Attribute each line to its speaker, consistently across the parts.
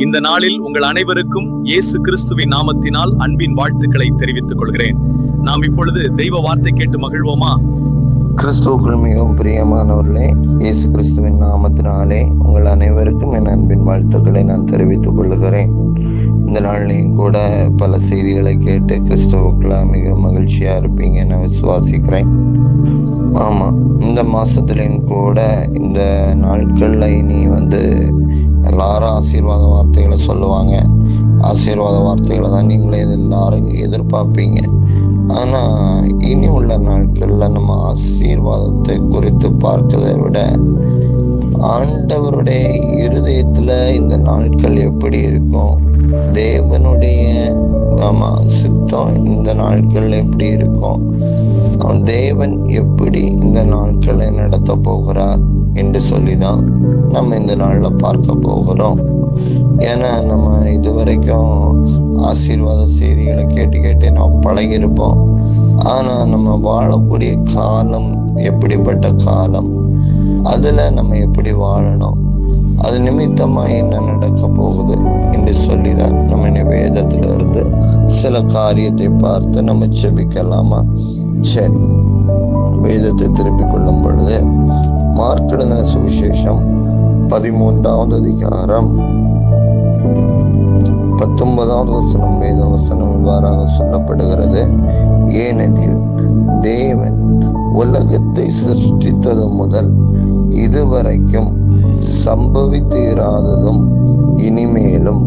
Speaker 1: இந்த நாளில் உங்கள் அனைவருக்கும் இயேசு கிறிஸ்துவின் நாமத்தினால் அன்பின் வாழ்த்துக்களை தெரிவித்துக் கொள்கிறேன். நாம் இப்பொழுது தெய்வ வார்த்தை கேட்டு மகிழ்வோமா?
Speaker 2: கிறிஸ்துவுக்குள் மிகவும் பிரியமானவர்களே, இயேசு கிறிஸ்துவின் நாமத்தினாலே உங்கள் அனைவருக்கும் என் அன்பின் வாழ்த்துக்களை நான் தெரிவித்துக் கொள்கிறேன். இந்த நாளிலையும் கூட பல செய்திகளை கேட்டு கிறிஸ்துவுக்குள்ள மிக மகிழ்ச்சியா இருப்பீங்க நான் விசுவாசிக்கிறேன். ஆமா, இந்த மாசத்துலையும் கூட இந்த நாட்கள்ல இனி எல்லாரும் ஆசீர்வாத வார்த்தைகளை சொல்லுவாங்க. ஆசீர்வாத வார்த்தைகளை தான் நீங்களே எல்லாரும் எதிர்பார்ப்பீங்க. ஆனா இனி உள்ள நாட்கள்ல நம்ம ஆசீர்வாதத்தை குறித்து பார்க்கிறதை விட ஆண்டவருடைய இருதயத்துல இந்த நாட்கள் எப்படி இருக்கும், தேவனுடைய சித்தம் இந்த நாட்கள் எப்படி இருக்கும், தேவன் எப்படி இந்த நாட்களை நடத்த போகிறார் என்று சொல்லிதான் நம்ம இந்த நாள்ல பார்க்க போகிறோம். ஏன்னா நம்ம இதுவரைக்கும் ஆசீர்வாத செய்திகளை கேட்டு நம்ம பழகியிருப்போம். ஆனா நம்ம வாழக்கூடிய காலம் எப்படிப்பட்ட காலம், அதுல நம்ம எப்படி வாழணும், அது நிமித்தமா என்ன நடக்க போகுது என்று சொல்லிதான் நம்ம வேதத்துல இருந்து சில காரியத்தை பார்த்து நம்ம செபிக்கலாமா? சரி, வேதத்தை திருப்பிக் கொள்ளும் பொழுது மார்க் எழுதின சுவிசேஷம் 13வது அதிகாரம் 19வது வசனம், வேத வசனம் இவ்வாறாக சொல்லப்படுகிறது. ஏனெனில் தேவன் உலகத்தை சிருஷ்டித்தது முதல் இதுவரைக்கும் சம்பவித்து இராததும் இனிமேலும்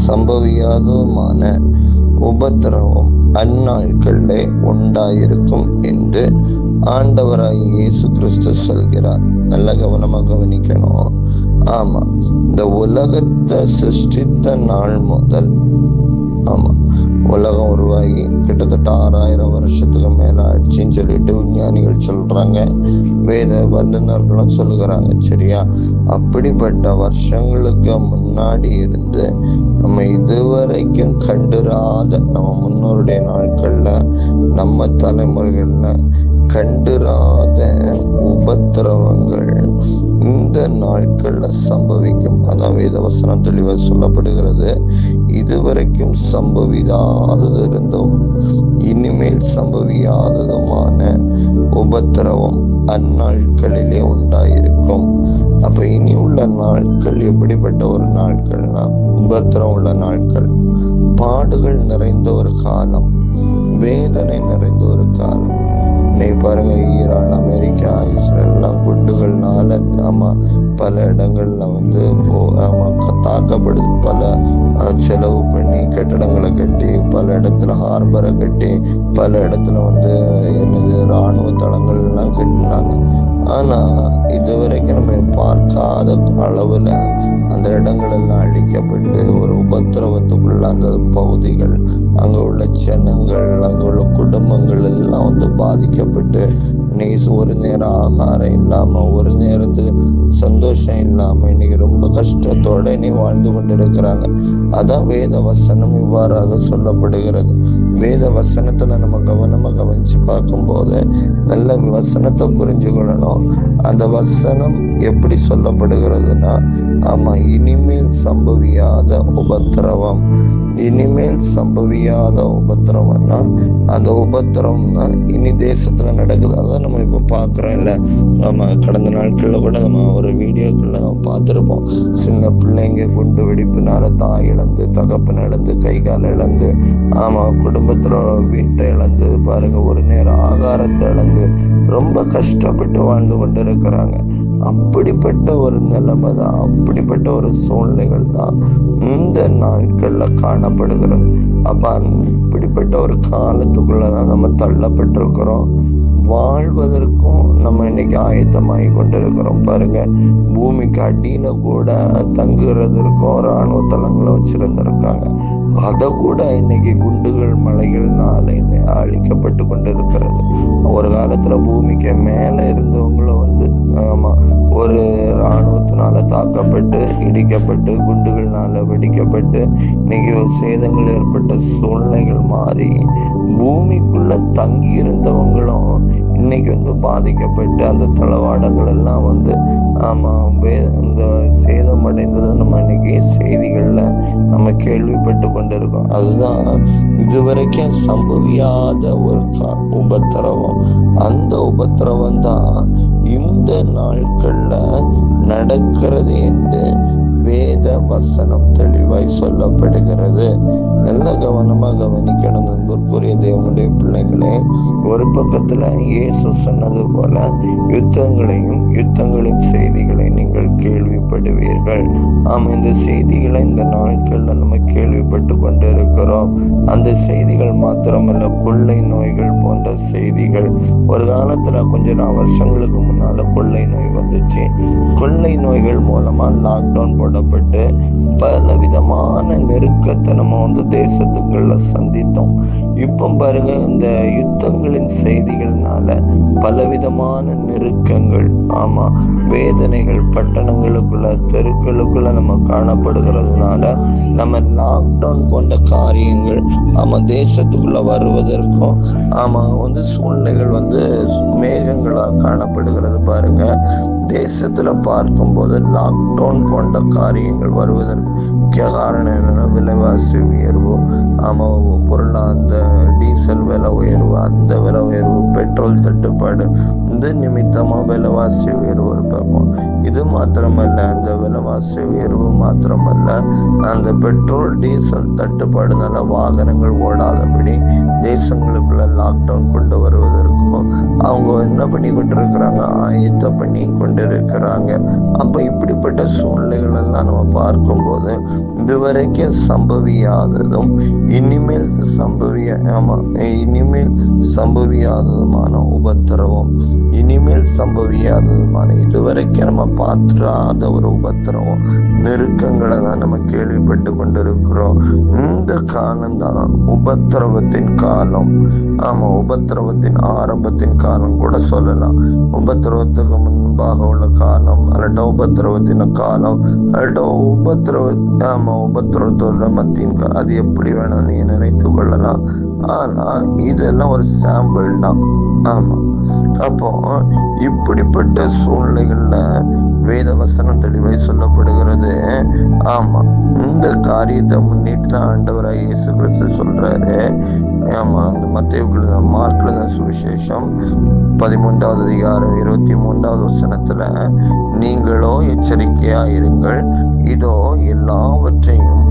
Speaker 2: சம்பவியாததுமான உபத்திரவம் அந்நாட்களிலே உண்டாயிருக்கும் என்று ஆண்டவராய் இயேசு கிறிஸ்து சொல்கிறார். நல்ல கவனமா கவனிக்கணும். ஆமா, இந்த உலகத்தை சிருஷ்டித்த நாள் முதல், உலகம் உருவாகி கிட்டத்தட்ட 6000 வருஷத்துக்கு மேல ஆயிடுச்சுன்னு சொல்லிட்டு விஞ்ஞானிகள் சொல்றாங்க, வேத வல்லுநர்களும் சொல்லுகிறாங்க. சரியா? அப்படிப்பட்ட வருஷங்களுக்கு முன்னாடி இருந்து நம்ம இதுவரைக்கும் கண்டுராத, நம்ம முன்னோருடைய நாட்கள்ல, நம்ம தலைமுறைகள்ல கண்டுராத உபத்திரவங்கள் இந்த நாட்கள்ல சம்பவிக்கும். அதான் வேதவசனம் தெளிவா சொல்லப்படுகிறது. இதுவரைக்கும் சம்பவியாதது இருந்தும் இனிமேல் சம்பவியாததுமான உபத்திரவம் அந்நாட்களிலே உண்டாயிருக்கும். அப்ப இனி உள்ள நாட்கள் எப்படிப்பட்ட ஒரு நாட்கள்னா, உபத்திரம் உள்ள நாட்கள், பாடுகள் நிறைந்த ஒரு காலம், வேதனை நிறைந்த ஒரு காலம். இன்னைக்கு பாருங்க, ஈரான், அமெரிக்கா, இஸ்ரேல் எல்லாம் குண்டுகள்னால பல இடங்கள்ல தாக்கப்படுது. பல செலவு பண்ணி கட்டடங்களை கட்டி, பல இடத்துல ஹார்பரை கட்டி, பல இடத்துல இராணுவ தளங்கள் எல்லாம் கட்டினாங்க. ஆனா இதுவரைக்கும் நம்ம பார்க்காத அளவுல அந்த இடங்கள் எல்லாம் அழிக்கப்பட்டு ஒரு உபத்திரவத்துக்குள்ள அந்த பகுதிகள், அங்க உள்ள ஜனங்கள், அங்க உள்ள குடும்பங்கள் எல்லாம் பாதிக்கப்பட்டு இன்னைக்கு ஒரு நேரம் ஆகாரம் இல்லாம, ஒரு நேரத்துக்கு சந்தோஷம் இல்லாம இன்னைக்கு ரொம்ப கஷ்டத்தோட இனி வாழ்ந்து கொண்டிருக்கிறாங்க. அதான் வேத வசனம் இவ்வாறாக சொல்லப்படுகிறது. வேத வசனத்துல நம்ம கவனமா கவனிச்சு பார்க்கும் போது நல்ல வசனத்தை புரிஞ்சு கொள்ளணும். அந்த வசனம் எப்படி சொல்லப்படுகிறதுனா, இனிமேல் சம்பவியாத உபத்திரவம், இனிமேல் சம்பவியாத உபத்திரவம்னா அந்த உபத்திரம்னா இனி தேசத்துல நடக்குது. அதான் நம்ம இப்ப பாக்குறோம் இல்ல. கடந்த நாட்கள்ல கூட நம்ம ஒரு வீடியோக்குள்ள நம்ம பார்த்திருப்போம். சின்ன பிள்ளைங்க குண்டு வெடிப்புனால தாய் இழந்து, தகப்பன் இழந்து, கை கால் இழந்து, குடும்பத்துல வீட்டை இழந்து, பாருங்க ஒரு நேரம் ஆகாரத்தை இழந்து ரொம்ப கஷ்டப்பட்டு வாழ்ந்து கொண்டு இருக்கிறாங்க. அப்படிப்பட்ட ஒரு நிலைமை தான், அப்படிப்பட்ட ஒரு சூழ்நிலைகள் தான் இந்த நாட்கள்ல காணப்படுகிறது. அப்ப அப்படிப்பட்ட ஒரு காலத்துக்குள்ளதான் நம்ம தள்ளப்பட்டிருக்கிறோம். வாழ்வதற்கும் நம்ம இன்னைக்கு ஆயத்தமாகி கொண்டிருக்கிறோம். பாருங்க, பூமிக்கு அடியில கூட தங்குறதற்கும் இராணுவ தளங்களை வச்சிருந்திருக்காங்க. அதை கூட இன்னைக்கு குண்டுகள் மலைகள்னால அழிக்கப்பட்டு கொண்டிருக்கிறது. ஒரு காலத்துல பூமிக்கு மேல இருந்தவங்களும் ஒரு இராணுவத்தினால தாக்கப்பட்டு, இடிக்கப்பட்டு, குண்டுகள்னால வெடிக்கப்பட்டு இன்னைக்கு சேதங்கள் ஏற்பட்ட சூழ்நிலைகள் மாறி பூமிக்குள்ள தங்கி இருந்தவங்களும் இன்னைக்கு வந்து பாதிக்கப்பட்டு அந்த தளவாடங்கள் எல்லாம் வந்து இந்த சேதமடைந்தது நம்ம இன்னைக்கு செய்திகள்ல நம்ம கேள்விப்பட்டு கொண்டிருக்கோம். அதுதான் இதுவரைக்கும் சம்பவியாத ஒரு உபத்திரவம். அந்த உபத்திரவம் தான் இந்த நாட்கள்ல நடக்கிறது என்று வேத வசனம் தெளிவாய் சொல்லப்படுகிறது. நல்ல கவனமா கவனிக்கணும் நண்பர்க்குரிய தேவனுடைய பிள்ளைங்களே. ஒரு பக்கத்துல இயேசு சொன்னது போல யுத்தங்களின் செய்திகளை நீங்கள் கேள்விப்படுவீர்கள். இந்த செய்திகளை இந்த நாட்கள்ல நம்ம கேள்விப்பட்டு கொண்டு இருக்கிறோம். அந்த செய்திகள் மாத்திரமல்ல, கொள்ளை நோய்கள் போன்ற செய்திகள். ஒரு காலத்துல கொஞ்ச வருஷங்களுக்கு முன்னால கொள்ளை நோய் வந்துச்சு. கொள்ளை நோய்கள் மூலமா லாக்டவுன் போடப்பட்டு பல விதமான நெருக்கத்தை நம்ம வந்து தேசத்துக்குள்ள சந்தித்தோம். இப்ப பாருங்க, இந்த யுத்தங்களின் செய்திகள்னால பலவிதமான நெருக்கங்கள், வேதனைகள் பட்டணங்களுக்குள்ள தெருக்களுக்குள்ள நம்ம காணப்படுகிறதுனால நம்ம லாக்டவுன் போன்ற காரியங்கள் தேசத்துக்குள்ள வருவதற்கும் வந்து சூழ்நிலைகள் வந்து மேகங்களா காணப்படுகிறது. பாருங்க, தேசத்துல பார்க்கும்போது லாக்டவுன் போன்ற காரியங்கள் வருவதற்கு காரணம் என்னன்னா, விலைவாசி உயர்வு, பொருளா அந்த டீசல் விலை உயர்வு, அந்த விலை உயர்வு, பெட்ரோல் தட்டுப்பாடு, இந்த நிமித்தமா விலைவாசி உயர்வு பார்ப்போம். இது மாத்திரமல்ல, அந்த விலைவாசி உயர்வு மாத்திரமல்ல, அந்த பெட்ரோல் டீசல் தட்டுப்பாடுனால வாகனங்கள் ஓடாதபடி தேசங்களுக்குள்ள லாக்டவுன் கொண்டு வருவதற்கும் அவங்க என்ன பண்ணி கொண்டிருக்கிறாங்க, ஆயத்தம் பண்ணி கொண்டிருக்கிறாங்க. அப்ப இப்படிப்பட்ட சூழ்நிலைகள் எல்லாம் நம்ம பார்க்கும்போது இதுவரைக்கும் சம்பவியாததும் இனிமேல் சம்பவியாததுமான உபத்திரவம், இனிமேல் சம்பவியாததுமான இதுவரைக்கும் நம்ம பார்த்திராத ஒரு உபத்திரவம், நெருக்கங்களை தான் நம்ம கேள்விப்பட்டு கொண்டிருக்கிறோம். இந்த காலம்தான் உபத்திரவத்தின் காலம். உபத்திரவத்தின் ஆரம்பத்தின் காலம் கூட சொல்லலாம். உபத்திரவத்துக்கு முன்பாக உள்ள காலம், அல்லட்டா உபத்திரவத்தின் காலம், அல்லட்டா உபத்திரவத்தோட மத்தியின் காலம், அது எப்படி வேணாலும் நீ நினைத்து கொள்ளலாம். ஆனா இதெல்லாம் ஒரு சாம்பிள் தான். அப்போ இப்படிப்பட்ட சூழ்நிலைகள்ல வேத வசனம் தெளிவாய் சொல்லப்படுகிறது. இந்த காரியத்தை முன்னிட்டு தான் ஆண்டவராய் இயேசு கிறிஸ்து சொல்றாரு. அந்த மத்தேயு மார்க்ல சுவிசேஷம் 13வது அதிகாரம் 23வது வசனத்துல, நீங்களோ எச்சரிக்கையா இருங்கள், இதோ எல்லாவற்றையும்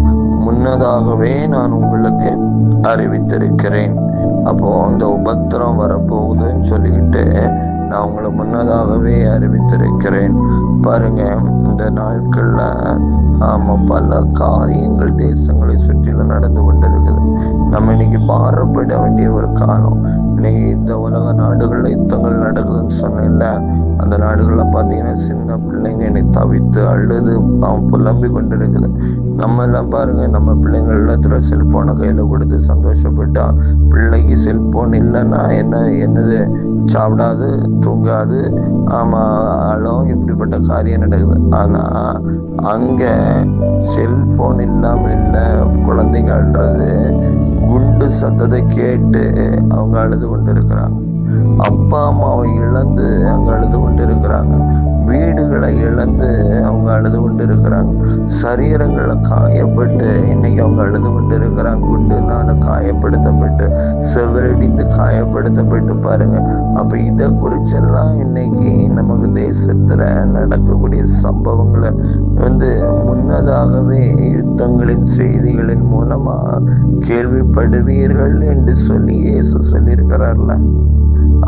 Speaker 2: முன்னதாகவே நான் உங்களுக்கு அறிவித்திருக்கிறேன். அப்போ அந்த உபத்திரம் வரப்போகுதுன்னு சொல்லிக்கிட்டு நான் உங்களை முன்னதாகவே அறிவித்திருக்கிறேன். பாருங்க, இந்த நாட்கள்ல பல காரியங்கள் தேசங்களை சுற்றிலும் நடந்து கொண்டிருக்குது. நம்ம இன்னைக்கு பாரப்பட வேண்டிய ஒரு காலம். இன்னைக்கு இந்த உலக நாடுகள்ல யுத்தங்கள் நடக்குதுன்னு சொன்னேன்ல, அந்த நாடுகள்ல பாத்தீங்கன்னா சின்ன பிள்ளைங்க இன்னைக்கு தவித்து அழுது புலம்பி கொண்டிருக்குது. நம்ம எல்லாம் பாருங்க, நம்ம பிள்ளைங்கள் இடத்துல செல்போனை கையில கொடுத்து சந்தோஷப்பட்டா, பிள்ளைக்கு செல்போன் இல்லைன்னா என்னது சாப்பிடாது, தூங்காது, அழும், இப்படிப்பட்ட காரியம் நடக்குது. ஆனா அங்க செல்போன் இல்லாம இல்ல, குழந்தைங்க அழுறது, குண்டு சத்தத்தை கேட்டு அவங்க அழுது கொண்டு இருக்கிறாங்க. அப்பா அம்மாவை இழந்து அவங்க அழுது கொண்டு இருக்கிறாங்க. வீடுகளை இழந்து அவங்க அழுது கொண்டு இருக்கிறாங்க. சரீரங்களை காயப்பட்டு இன்னைக்கு அவங்க அழுது கொண்டு இருக்கிறாங்க. குண்டுனால காயப்படுத்தப்பட்டு, செவரடிந்து காயப்படுத்தப்பட்டு. பாருங்க, அப்ப இதை குறிச்செல்லாம் இன்னைக்கு நமக்கு தேசத்துல நடக்கக்கூடிய சம்பவங்களை வந்து முன்னதாகவே யுத்தங்களின் செய்திகளின் மூலமா கேள்விப்படுவீர்கள் என்று சொல்லி இயேசு சொல்லியிருக்கிறார்ல.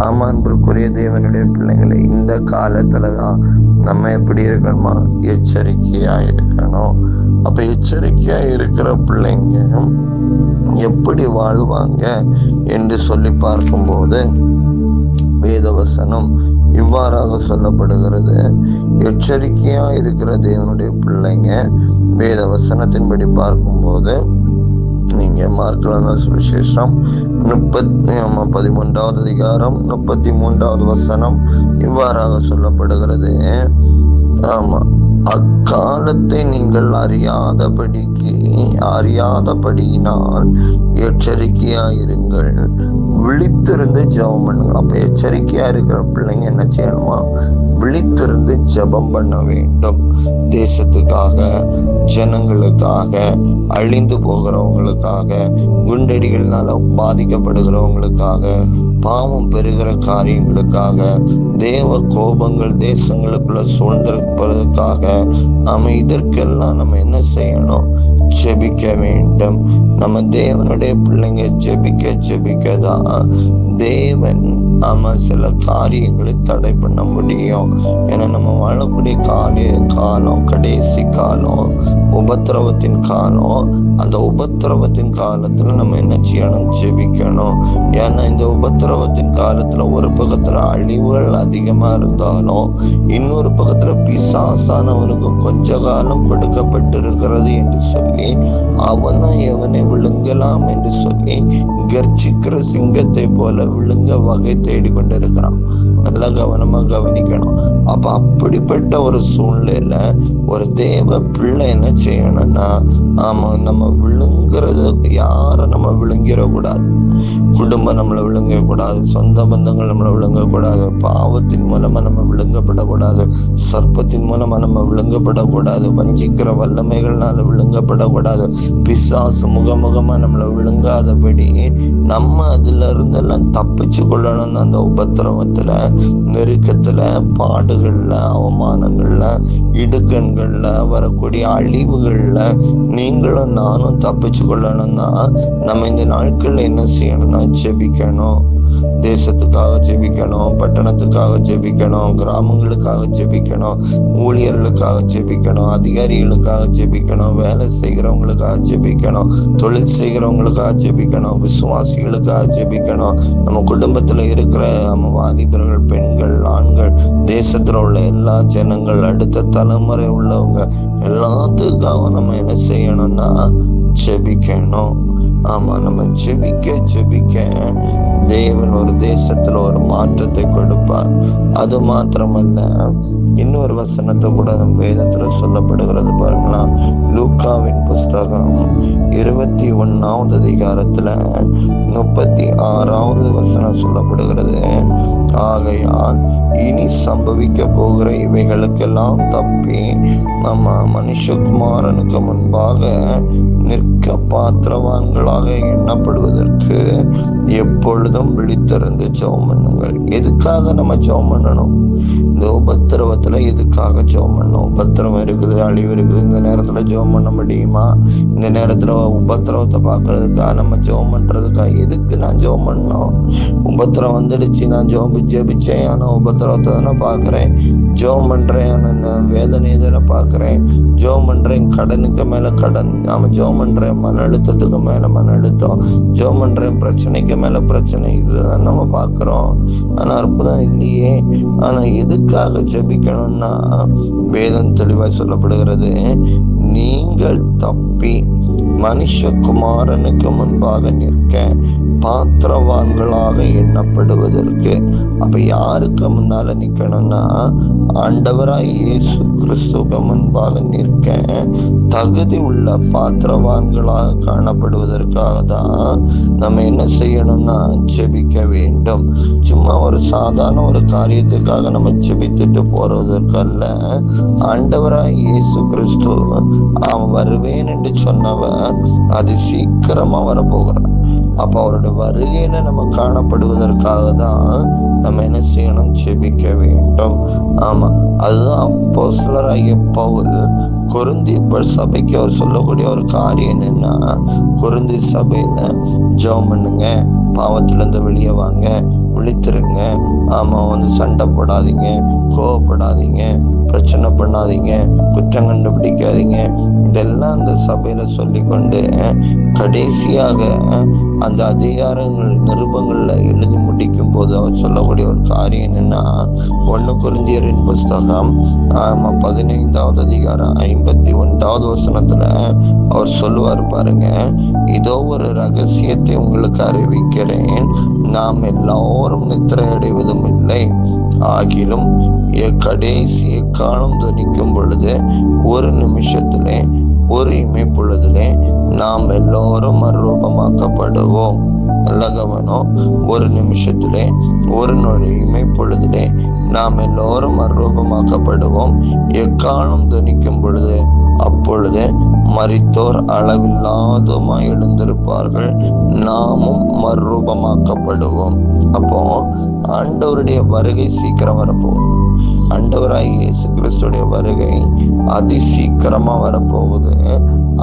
Speaker 2: அன்புக்குரிய தேவனுடைய பிள்ளைங்களை, இந்த காலத்துலதான் நம்ம எப்படி இருக்கணுமா, எச்சரிக்கையா இருக்கணும். அப்ப எச்சரிக்கையா இருக்கிற பிள்ளைங்க எப்படி வாழ்வாங்க என்று சொல்லி பார்க்கும்போது வேதவசனம் இவ்வாறாக சொல்லப்படுகிறது. எச்சரிக்கையா இருக்கிற தேவனுடைய பிள்ளைங்க வேதவசனத்தின்படி பார்க்கும்போது, நீங்க மார்க்ல சுவிசேஷம் 13வது அதிகாரம் 33வது வசனம் இவ்வாறாக சொல்லப்படுகிறது. அக்காலத்தை நீங்கள் அறியாதபடியினால் எச்சரிக்கையாயிருங்கள். விழித்திருந்து ஜெபம் பண்ணுங்க. அப்ப எச்சரிக்கையா இருக்கிற பிள்ளைங்க என்ன செய்யணுமா? விழித்திருந்து ஜெபம் பண்ண வேண்டும். தேசத்துக்காக, ஜனங்களுக்காக, அழிந்து போகிறவங்களுக்காக, குண்டடிகள்னால பாதிக்கப்படுகிறவங்களுக்காக, பாவம் பெறுகிற காரியங்களுக்காக, தேவ கோபங்கள் தேசங்களுக்குள்ள சூழ்ந்திருப்பதற்காக, நாம இதற்கெல்லாம் நம்ம என்ன செய்யணும்? ஜெபிக்க வேண்டும். நம்ம தேவனுடைய பிள்ளைங்க ஜெபிக்கதான் தேவன் சில காரியங்களை தடை பண்ண முடியும். ஏன்னா நம்ம வாழக்கூடிய காலம் கடைசி காலம், உபத்திரவத்தின் காலம். அந்த உபத்திரவத்தின் காலத்துல நம்ம என்ன செய்யணும்? ஜெபிக்கணும். ஏன்னா இந்த உபத்திரவத்தின் காலத்துல ஒரு பக்கத்துல அழிவுகள் அதிகமா இருந்தாலும், இன்னொரு பக்கத்துல பிசாசானவனுக்கு கொஞ்ச காலம் கொடுக்கப்பட்டிருக்கிறது என்று சொல்லி அவனும் எவனை விழுங்கலாம் என்று சொல்லி கர்ச்சிக்கிற சிங்கத்தை போல விழுங்க வகை தேடி கொண்டிருக்கிறான். நல்லா கவனமா கவனிக்கணும். அப்ப அப்படிப்பட்ட ஒரு சூழ்நிலையில ஒரு தேவ பிள்ளை என்ன செய்யணும்னா, நம்ம விழுங்குறது யார நம்ம விழுங்கிடக்கூடாது. குடும்பம் நம்மளை விழுங்க கூடாது, சொந்த பந்தங்கள் நம்மளை விழுங்க கூடாது, பாவத்தின் மூலமா நம்ம விழுங்கப்படக்கூடாது, சர்ப்பத்தின் மூலமா நம்ம விழுங்கப்படக்கூடாது, வஞ்சிக்கிற வல்லமைகள்னால விழுங்கப்படக்கூடாது, பிசாசு முகமுகமா நம்மளை விழுங்காதபடி நம்ம அதுல இருந்தெல்லாம் தப்பிச்சு கொள்ளணும். அந்த உபத்திரவத்துல, நெருக்கத்துல, பாடுகள்ல, அவமானங்கள்ல, இடுக்கண்கள்ல, வரக்கூடிய அழிவுகள்ல நீங்களும் நானும் தப்பிச்சு கொள்ளணும்னா நம்ம இந்த நாட்கள்ல என்ன செய்யணும்னா ஜெபிக்கணும். தேசத்துக்காக ஜெபிக்கணும், பட்டணத்துக்காக ஜெபிக்கணும், கிராமங்களுக்காக ஜெபிக்கணும், ஊழியர்களுக்காக ஜெபிக்கணும், அதிகாரிகளுக்காக ஜெபிக்கணும், வேலை செய்கிறவங்களுக்காக ஜெபிக்கணும், தொழில் செய்கிறவங்களுக்காக ஜெபிக்கணும், விசுவாசிகளுக்காக ஜெபிக்கணும், நம்ம குடும்பத்துல இருக்கிற நம்ம வாலிபர்கள், பெண்கள், ஆண்கள், தேசத்துல உள்ள எல்லா ஜனங்கள், அடுத்த தலைமுறை உள்ளவங்க எல்லாத்துக்காக நம்ம என்ன செய்யணும்னா ஜெபிக்கணும். நம்ம ஜெபிக்க தேவன் ஒரு தேசத்துல ஒரு மாற்றத்தை கொடுப்பார். அது மாத்திரமல்ல, இன்னொரு வசனத்தை கூட நம்ம வேதத்துல சொல்லப்படுகிறது பாருங்களா. லூக்காவின் புஸ்தகம் 21வது அதிகாரத்துல 36வது வசனம் சொல்லப்படுகிறது. ஆகையால் இனி சம்பவிக்க போகிற இவைகளுக்கெல்லாம் தப்பி நம்ம மனுஷகுமாரனுக்கு முன்பாக நிற்க பாத்திரவான்களாக எண்ணப்படுவதற்கு எப்பொழுதும் விழித்திருந்து ஜெபம் பண்ணுங்கள். எதுக்காக நம்ம ஜெபம் பண்ணணும்? இந்த உபத்திரவத்துல எதுக்காக ஜெபம் பண்ணணும்? உபத்திரவம் இருக்குது, அழிவு இருக்குது, இந்த நேரத்துல ஜெபம் பண்ண முடியுமா? இந்த நேரத்துல உபத்திரவத்தை பார்க்கறதுக்காக நம்ம ஜெபம் பண்றதுக்காக எதுக்கு நான் ஜெபம் பண்ணணும்? உபத்திரம் வந்துடுச்சு, நான் ஜெபிச்சேன், ஆனா உபத்திரவத்தை தானே பாக்குறேன். ஜெபம் பண்றேன், வேதனையை தானே பாக்குறேன். ஜெபம் பண்றேன், கடனுக்கு மேல கடன். நாம ஜெபம் பண்றேன், மன அழுத்தத்துக்கு மேல மன அழுத்தம். ஜெபம் பண்றேன், பிரச்சனைக்கு மேல பிரச்சனை. இதுதான் நம்ம பாக்குறோம். ஆனா அற்புதம் இல்லையே. ஆனா எதுக்காக ஜெபிக்கணும்னா வேதம் தெளிவாய் சொல்லப்படுகிறது. நீங்கள் தப்பி மனுஷகுமாரனுக்கு முன்பாக நிற்க பாத்திரவான்களாக எண்ணப்படுவதற்கு. அப்ப யாருக்கு முன்னால நிக்கணும்னா ஆண்டவராய் இயேசு கிறிஸ்துவுக்கு முன்பாக நிற்க தகுதி உள்ள பாத்திரவான்களாக காணப்படுவதற்காக தான் நம்ம என்ன செய்யணும்னா ஜெபிக்க வேண்டும். சும்மா ஒரு சாதாரண ஒரு காரியத்துக்காக நம்ம ஜெபித்துட்டு போறதற்கல்ல. ஆண்டவராய் இயேசு கிறிஸ்து அவன் வருவேன் என்று சொன்னவன் அது சீக்கிரமா வரப்போகிறான். அப்ப அவருடைய வருகையில நம்ம காணப்படுவதற்காக தான் நம்ம என்ன செய்யணும்? ஜெபிக்க வேண்டும். அதுதான் அப்போஸ்தலராகிய பவுல் கொரிந்தி சபைக்கு அவர் சொல்லக்கூடிய ஒரு காரியம் என்னன்னா, கொரிந்தி சபையில ஜெபம் பண்ணுங்க, பாவத்துல இருந்து வெளியே வாங்க, விழித்திருங்க, சண்டை போடாதீங்க, கோவப்படாதீங்க, பிரச்சனை பண்ணாதீங்க, குற்றம் கண்டுபிடிக்காதீங்க. இதெல்லாம் அந்த சபையில சொல்லிக்கொண்டு கடைசியாக அந்த அதிகாரங்கள் நிருபங்கள்ல எழுதி முடிக்கும் போது அவர் சொல்லக்கூடிய ஒரு காரியம் என்னன்னா, 1 கொரிந்தியரின் புஸ்தகம் 15வது அதிகாரம் 51வது வசனத்துல அவர் சொல்லுவார் பாருங்க. இதோ ஒரு ரகசியத்தை உங்களுக்கு அறிவிக்கிறேன், நாம் எல்லாரும் நித்திரை அடைவதும் இல்லை, ஆகிலும் கடைசி காலம் துணிக்கும் பொழுது ஒரு நிமிஷத்திலே ஒரு இமைப்பொழுதிலே நாம் எல்லோரும் மறுரூபமாக்கப்படுவோம். நல்ல கவனம். ஒரு நிமிஷத்திலே, ஒரு நொடி இமைப்பொழுதிலே நாம் எல்லோரும் மறுரூபமாக்கப்படுவோம். எக்காலம் துணிக்கும் பொழுது அப்பொழுது மரித்தோர் அளவில்லாதமாய் எழுந்திருப்பார்கள், நாமும் மறுரூபமாக்கப்படுவோம். அப்போ ஆண்டவருடைய வருகை சீக்கிரம் வரப்போகுது. ஆண்டவராய் இயேசு கிறிஸ்துடைய வருகை அதி சீக்கிரமா வரப்போகுது.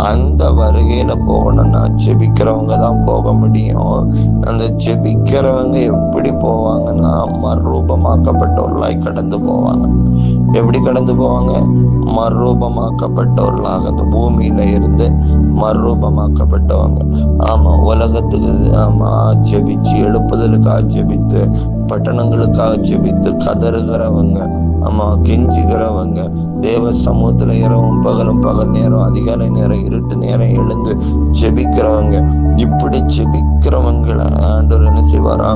Speaker 2: அந்த வருகையில போகணும்னா ஜெபிக்கிறவங்க தான் போக முடியும். அந்த ஜெபிக்கிறவங்க எப்படி போவாங்கன்னா மறுரூபமாக்கப்பட்டவர்களாய் கடந்து போவாங்க. எப்படி கடந்து போவாங்க? மறுரூபமாக்கப்பட்டவர்களாக அந்த பூமியில இருந்து மறுரூபமாக்கப்பட்டவங்க. ஆமா, உலகத்துக்கு ஜெபிச்சு, எழுப்புதலுக்காக ஜெபித்து, பட்டணங்களுக்காக ஜெபித்து கதறுகிறவங்க, கெஞ்சுகிறவங்க, தேவ சமூகத்துல இரவும் பகலும், பகல் நேரம், அதிகாலை நேரம், இருட்டு நேரம் எழுந்து ஜெபிக்கிறவங்க. இப்படி ஜெபிக்கிறவங்களை ஆண்டவர் என்ன செய்வாரா?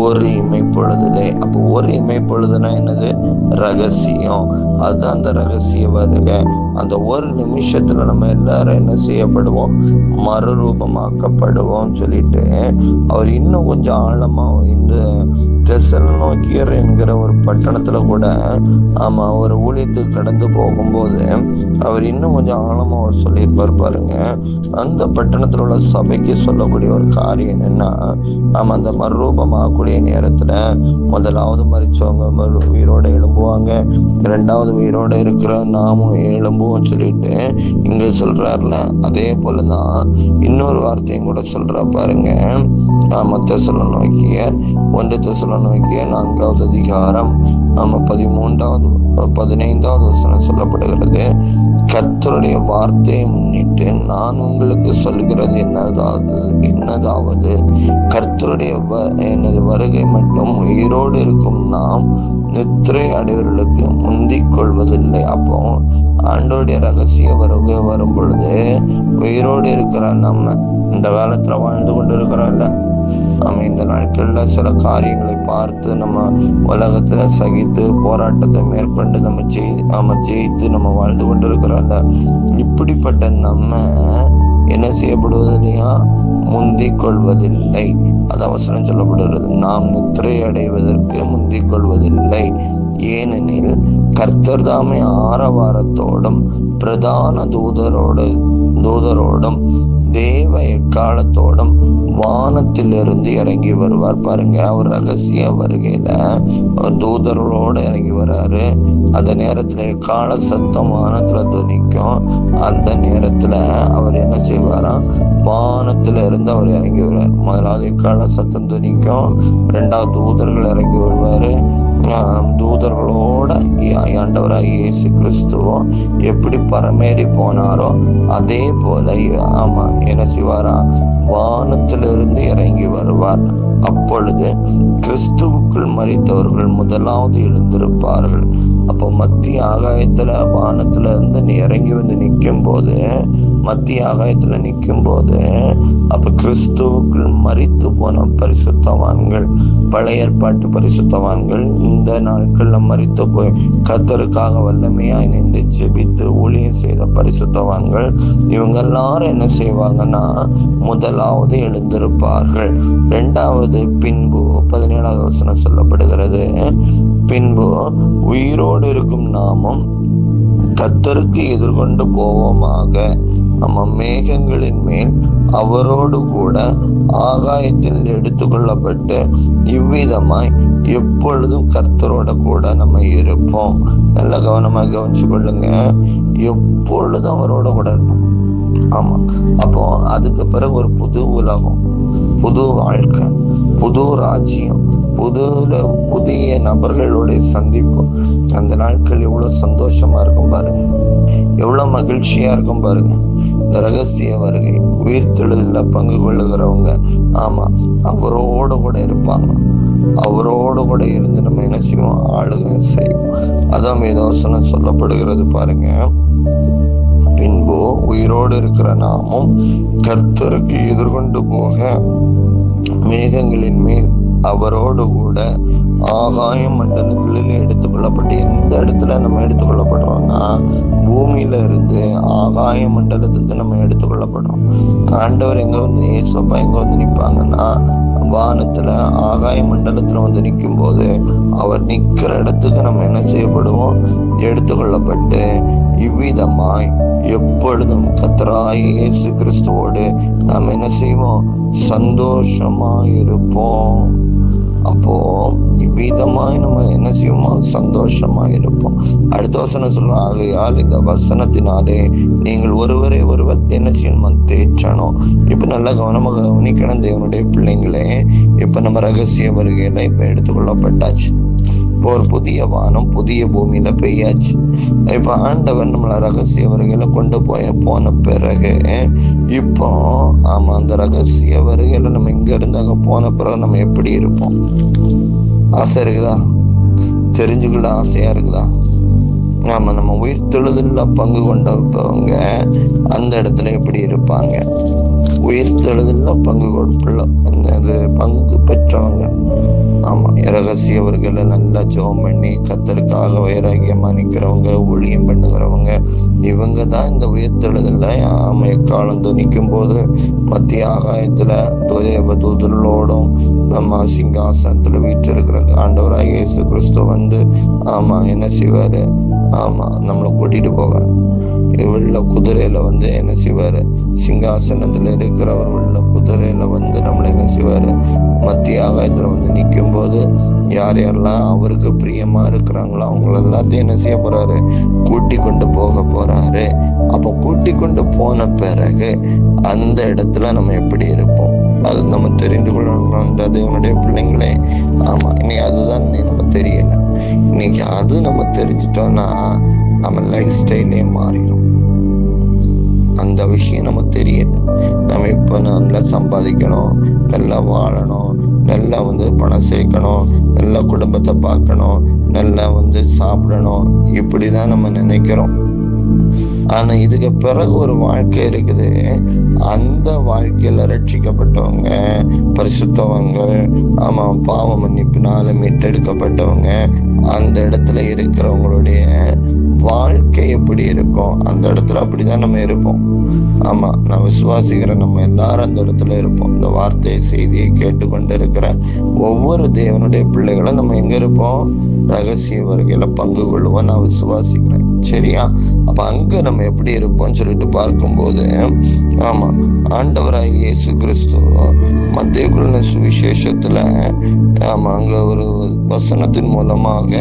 Speaker 2: ஒரு இமைப்பொழுதுலே. அப்போ ஒரு இமைப்பொழுதுனா என்னது? ரகசியம். அதுதான் அந்த ரகசிய வருகை. அந்த ஒரு நிமிஷத்துல நம்ம எல்லாரும் என்ன செய்யப்படுவோம்? மறுரூபமாக்கப்படுவோம் சொல்லிட்டு அவர் இன்னும் கொஞ்சம் ஆழமா இந்த தெசலோனிக்கேயர் என்கிற ஒரு பட்டணத்துல கூட ஒரு ஊழியத்துக்கு கடந்து போகும்போது அவர் இன்னும் கொஞ்சம் ஆழமா அவர் சொல்லியிருப்பார் பாருங்க. அந்த பட்டணத்துல உள்ள சபைக்கு சொல்லக்கூடிய ஒரு காரியம் என்னன்னா, அந்த மறுரூபமாகக்கூடிய நேரத்துல முதலாவது மரிச்சவங்க உயிரோட எழும்புவாங்க, இரண்டாவது உயிரோட இருக்கிற நாமும் எழும்புவோம் சொல்லிட்டு இங்க சொல்றாருல. அதே போலதான் இன்னொரு வார்த்தையும் கூட சொல்றா பாருங்க. தெசலோனிக்கேயர் 1 தெசலோனிக்கேயர் 4வது அதிகாரம் 15வது வசனம் சொல்லப்படுகிறது. கர்த்தருடைய வார்த்தையை முன்னிட்டு நான் உங்களுக்கு சொல்கிறது என்னதாவது கர்த்தருடைய வருகை மட்டும் உயிரோடு இருக்கும் நாம் நித்திரை அடைவர்களுக்கு முந்திக் கொள்வதில்லை. அப்போ ஆண்டோடைய ரகசிய வருகை வரும் பொழுது உயிரோடு இருக்கிற நம்ம இந்த காலத்துல வாழ்ந்து கொண்டு இருக்கிறோம்ல, இந்த நாட்கள்ல சில காரியங்களை பார்த்து நம்ம உலகத்துல சகித்து போராட்டத்தை மேற்கொண்டு நம்ம ஜெயித்து நம்ம வாழ்ந்து கொண்டு இருக்கிறோம்ல, இப்படிப்பட்ட நம்ம என்ன செய்யப்படுவதில்லையா? முந்திக் கொள்வதில்லை. அதான் வசனம் சொல்லப்படுகிறது. நாம் நித்திரை அடைவதற்கு முந்திக் கொள்வதில்லை. ஏனெனில் கர்த்தர் தாமே ஆரவாரத்தோடும் பிரதான தூதரோடும் தேவ எக்காலத்தோடும் வானத்திலிருந்து இறங்கி வருவார். பாருங்க, அவர் ரகசிய வருகையில தூதர்களோட இறங்கி வர்றாரு. அந்த நேரத்துல எக்கால சத்தம் வானத்துல துணிக்கும். அந்த நேரத்துல அவர் என்ன செய்வாராம்? வானத்துல இருந்து அவர் இறங்கி வருவார். முதலாவது எக்கால சத்தம் துணிக்கும், 2வது தூதர்கள் இறங்கி வருவாரு. தூதர்களோட ஆண்டவராக இயேசு கிறிஸ்துவும் எப்படி பரமேறி போனாரோ அதே போல என்ன செய்வாரா? வானத்திலிருந்து இறங்கி வருவார். அப்பொழுது கிறிஸ்துவுக்குள் மரித்தவர்கள் முதலாவது எழுந்திருப்பார்கள். அப்போ மத்திய ஆகாயத்துல வானத்துல இருந்து இறங்கி வந்து நிற்கும் போது, மத்திய ஆகாயத்துல நிற்கும் போது அப்ப கிறிஸ்துவுக்குள் மரித்து போன பரிசுத்தவான்கள், பழைய ஏற்பாட்டு பரிசுத்தவான்கள், இந்த நாட்கள்ல மரித்து போய் கர்த்தருக்காக வல்லமையாய் நின்று ஜெபித்து ஊழியம் செய்த பரிசுத்தவான்கள், இவங்க எல்லாரும் என்ன செய்வாங்கன்னா முதலாவது எழுந்திருப்பார்கள். 2வது பின்பு 17வது வசனம் சொல்லப்படுகிறது. பின்பு உயிரோடு இருக்கும் நாமும் கர்த்தருக்கு எதிர்கொண்டு போவோமாக, நம்ம மேகங்களின் மேல் அவரோடு கூட ஆகாயத்தில் எடுத்துக்கொள்ளப்பட்டு இவ்விதமாய் எப்பொழுதும் கர்த்தரோட கூட நம்ம இருப்போம். நல்ல கவனமா கவனிச்சு கொள்ளுங்க. எப்பொழுதும் அவரோட கூட இருப்போம். அப்போ அதுக்கு பிறகு ஒரு புது உலகம், புது வாழ்க்கை, புது ராஜ்யம், புதிய நபர்களுடைய சந்திப்பு. அந்த நாட்கள் எவ்வளவு சந்தோஷமா இருக்கும் பாருங்க, எவ்வளவு மகிழ்ச்சியா இருக்கும் பாருங்க. இந்த ரகசிய வருகை உயிர்த்தெழுதல பங்கு கொள்ளுகிறவங்க அவரோட கூட இருப்பாங்க. அவரோடு கூட இருந்து நம்ம என்ன செய்வோம்? ஆளுகை செய்வோம். அதான் வேதவசனம் சொல்லப்படுகிறது பாருங்க. பின்பு உயிரோடு இருக்கிற நாமும் கர்த்தருக்கு எதிர்கொண்டு போக மேகங்களின் மேல் அவரோடு கூட ஆகாய மண்டலங்களில் எடுத்துக்கொள்ளப்பட்டு எந்த இடத்துல நம்ம எடுத்துக்கொள்ளப்படுறோம்னா பூமியில இருந்து ஆகாய மண்டலத்துக்கு நம்ம எடுத்துக்கொள்ளப்படுறோம். ஆண்டவர் எங்க வந்து ஏசப்பா எங்க வந்து நிற்பாங்கன்னா வானத்துல ஆகாய மண்டலத்துல வந்து நிற்கும் போது அவர் நிக்கிற இடத்துக்கு நம்ம என்ன செய்யப்படுவோம், எடுத்துக்கொள்ளப்பட்டு இவ்விதமாய் எப்பொழுதும் கர்த்தராகிய இயேசு கிறிஸ்துவோடு நாம் என்ன செய்வோம், சந்தோஷமா இருப்போம். அப்போ இவ்விதமாய் நம்ம என்ன செய்வோமோ சந்தோஷமா இருப்போம். அடுத்த வசனம் சொல்றோம், ஆகையால் இந்த வசனத்தினாலே நீங்கள் ஒருவரை ஒருவர் என்ன செய்யணும், தேற்றணும். இப்ப நல்லா கவனமா கவனிக்கணும் தேவனுடைய பிள்ளைங்களே. இப்ப நம்ம ரகசிய வருகையில இப்ப எடுத்துக்கொள்ளப்பட்டாச்சு. இப்போ ஒரு புதிய வானம் புதிய பூமியில பெய்யாச்சு. இப்ப ஆண்டவர் நம்மள ரகசிய வருகையில கொண்டு போன பிறகு இப்போ அந்த ரகசிய வருகையில நம்ம இங்க இருந்து அங்க போன பிறகு நம்ம எப்படி இருப்போம்? ஆசை இருக்குதா? தெரிஞ்சுக்கொள்ள ஆசையா இருக்குதா? நம்ம உயிர்த்தெழுதல்ல பங்கு கொண்டவங்க அந்த இடத்துல எப்படி இருப்பாங்க? உயிர்த்தெழுதல்ல பங்கு பெற்றவங்க, ரகசியவர்களை நல்லா ஜெபம் பண்ணி கர்த்தருக்காக வைராகியமா நிக்கிறவங்க, ஊழியம் பண்ணுகிறவங்க, இவங்க தான் இந்த உயிர்த்தெழுதல்ல எக்காலம் துணிக்கும் போது மத்திய ஆகாயத்துல தேவதூதர்களோடும் சிங்காசனத்துல வீற்றிருக்கிற ஆண்டவராகிய இயேசு கிறிஸ்து வந்து என்ன செய்வாரு, நம்மளை கூட்டிட்டு போக வெள்ள குதிரையில வந்து என்ன செய்வாரு, சிங்காசனத்துல இருக்கிறவர் வெள்ள குதிரையில வந்து நம்மளை என்ன செய்வாரு, மத்திய ஆகாயத்துல வந்து நிற்கும் போது யார் யாரெல்லாம் அவருக்கு பிரியமா இருக்கிறாங்களோ அவங்கள எல்லாத்தையும் என்ன செய்ய போறாரு, கூட்டி கொண்டு போக போறாரு. அப்போ கூட்டி கொண்டு போன பிறகு அந்த இடத்துல நம்ம எப்படி இருப்போம் அது நம்ம தெரிந்து கொள்ளணும் தேவனுடைய பிள்ளைங்களே. இன்னைக்கு அதுதான் நம்ம தெரியல. இன்னைக்கு அது நம்ம தெரிஞ்சிட்டோம்னா நம்ம லைஃப் ஸ்டைலே மாறிடும். அந்த விஷயம் நமக்கு தெரியல. நம்ம இப்ப நல்லா சம்பாதிக்கணும், நல்லா வாழணும், நல்லா வந்து பணம் சேர்க்கணும், நல்லா குடும்பத்தை பார்க்கணும், நல்லா வந்து சாப்பிடணும், இப்படிதான் நம்ம நினைக்கிறோம். ஆனா இதுக்கு பிறகு ஒரு வாழ்க்கை இருக்குது. அந்த வாழ்க்கையில ரட்சிக்கப்பட்டவங்க, பரிசுத்தவங்க, பாவ மன்னிப்பினால மீட்டெடுக்கப்பட்டவங்க, அந்த இடத்துல இருக்கிறவங்களுடைய வாழ்க்கை எப்படி இருக்கும், அந்த இடத்துல அப்படிதான் நம்ம இருப்போம். நான் விசுவாசிக்கிறேன் நம்ம எல்லாரும் அந்த இடத்துல இருப்போம். இந்த வார்த்தையை செய்தியை கேட்டுக்கொண்டு இருக்கிற ஒவ்வொரு தேவனுடைய பிள்ளைகளும் நம்ம எங்க இருப்போம், ரகசிய வருகையில பங்கு கொள்ளுவோம். நான் விசுவாசிக்கிறேன். சரியா? அப்ப அங்க நம்ம எப்படி இருப்போம்னு சொல்லிட்டு பார்க்கும்போது ஆண்டவராகிய இயேசு கிறிஸ்து மத்தேயு சுவிசேஷத்துல அங்க ஒரு வசனத்தின் மூலமாக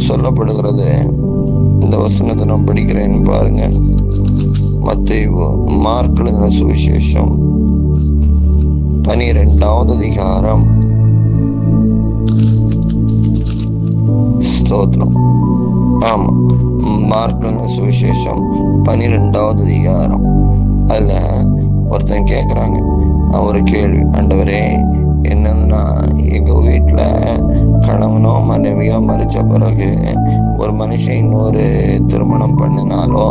Speaker 2: சொல்லப்படுகிறது. இந்த வசனத்தை நான் படிக்கிறேன்னு பாருங்க. மத்தேயு மார்க் எழுதின சுவிசேஷம் 12வது அதிகாரம். ஸ்தோத்திரம். மார்க் எழுதின சுவிசேஷம் 12வது அதிகாரம். அதுல ஒருத்தன் கேக்குறாங்க, ஒரு கேள்வி, ஆண்டவரே என்னன்னா எங்க வீட்டுல கணவனோ மனைவியோ மறிச்ச பிறகு ஒரு மனுஷன் இன்னொரு திருமணம் பண்ணினாலோ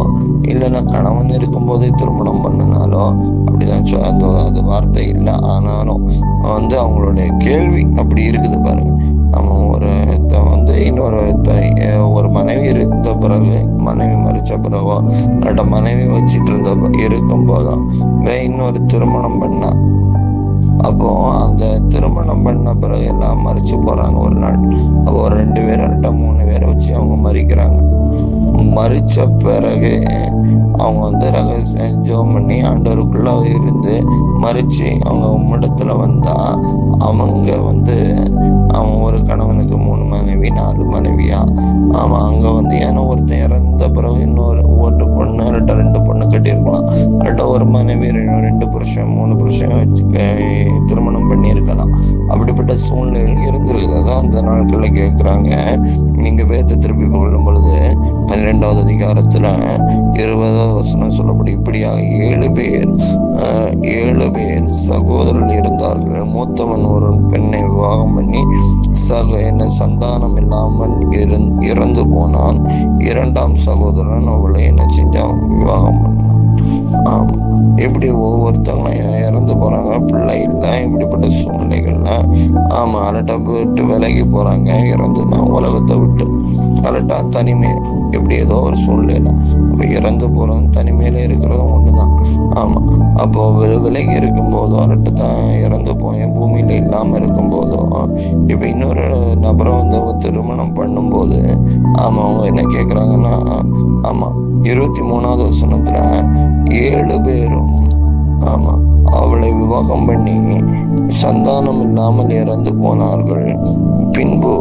Speaker 2: இல்லைன்னா கணவன் இருக்கும் போதே திருமணம் பண்ணினாலோ அப்படிதான் அது வார்த்தை இல்லை, ஆனாலும் வந்து அவங்களுடைய கேள்வி அப்படி இருக்குது பாருங்க. ஒரு வந்து ஒரு மனைவி இருந்த பிறகு, மனைவி மறிச்ச பிறகோ இல்லாட்ட மனைவி வச்சிட்டு இருக்கும் போதோ இன்னொரு திருமணம் பண்ணா, அப்போ அந்த திருமணம் பண்ண பிறகு எல்லாம் மறிச்சு போறாங்க ஒரு நாள். அப்போ ஒரு 2 பேர் 3 பேரை வச்சு அவங்க மறிக்கிறாங்க. மறிச்ச பிறகு அவங்க வந்து ஜெபம் பண்ணி ஆண்டவருக்குள்ள இருந்து மறிச்சு அவங்க உம்மிடத்துல வந்தா அவங்க வந்து அவன் ஒரு கணவனுக்கு 3 மனைவி 4 மனைவியா அங்க வந்து ஏன்னா ஒருத்தன் இறந்த பிறகு இன்னொரு 1 பொண்ணு இல்லாட்ட 2 பொண்ணு கட்டியிருக்கலாம், இல்லாட்ட ஒரு மனைவி 2 புருஷன் 3 புருஷன் வச்சு திருமணம் பண்ணி இருக்கலாம். அப்படிப்பட்ட சூழ்நிலைகள் இருந்திருக்குது. அதான் அந்த நாட்கள்ல கேட்கிறாங்க. நீங்க வேதத்தை திருப்பி கொள்ளும் பொழுது 12வது அதிகாரத்துல 20வது வசனம் சொல்லப்படி இப்படியாக 7 பேர் சகோதரர்கள் இருந்தார்கள். மூத்தவன் ஒரு பெண்ணை விவாகம் பண்ணி என்ன சந்தானம் இல்லாமல் இறந்து போனான். 2ஆம் சகோதரன் அவளை என்ன செஞ்சான், விவாகம் பண்ணான். ஆமா, இப்படி ஒவ்வொருத்தவங்களும் இறந்து போறாங்க, பிள்ளை இல்லை, இப்படிப்பட்ட சூழ்நிலைகள்ல அலட்டா விட்டு விலகி போறாங்க, இறந்துனா உலகத்தை விட்டு அலட்டா தனிமை, இப்படி ஏதோ ஒரு சூழ்நிலை. அப்ப இறந்து போறதும் தனிமையில இருக்கிறதும் ஒண்ணுதான். ஆமா, அப்போ விலகி இருக்கும் போதோ அலட்டு தான் இறந்து போய் பூமியில இல்லாம இருக்கும் போதோ, இப்ப இன்னொரு நபரை திருமணம் பண்ணும்போது அவங்க என்ன கேக்குறாங்கன்னா, 23வது வசனத்துல 7 பேரும் அவளை விவாகம் பண்ணி சந்தானம் இல்லாமல் இறந்து போனார்கள். பின்பு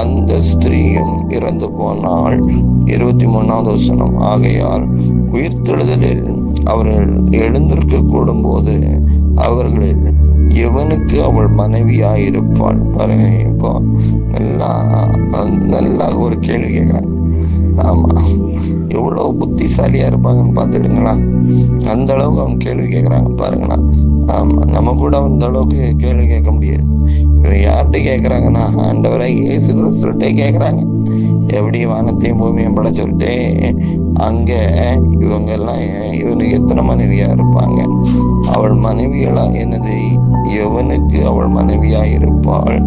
Speaker 2: அந்த ஸ்திரீயும் இறந்து போனாள். 23வது வசனம், ஆகையால் உயிர்த்தெழுதலில் அவர்கள் எழுந்திருக்க கூடும் போது அவர்களில் எவனுக்கு அவள் மனைவியாயிருப்பாள்? பாருங்க, இப்போ நல்லா ஒரு கேள்வி கேட்கிறாங்க. எவ்வளவு புத்திசாலியா இருப்பாங்கன்னு பாத்துடுங்களா. அந்த அளவுக்கு அவங்க கேள்வி கேட்கறாங்க பாருங்களா. நம்ம கூட அந்த அளவுக்கு கேள்வி கேட்க முடியாது. யார்கிட்ட கேட்கறாங்கன்னா, ஆண்டவரை இயேசு கிறிஸ்துட்டே கேட்கறாங்க. எப்படி வானத்தையும் பூமியும் படைச்சுட்டு அங்க இவங்க எல்லாம் இவனுக்கு எத்தனை மனைவியா இருப்பாங்க? அவள் மனைவிகளா என்னது? எவனுக்கு அவள் மனைவியா இருப்பாள்?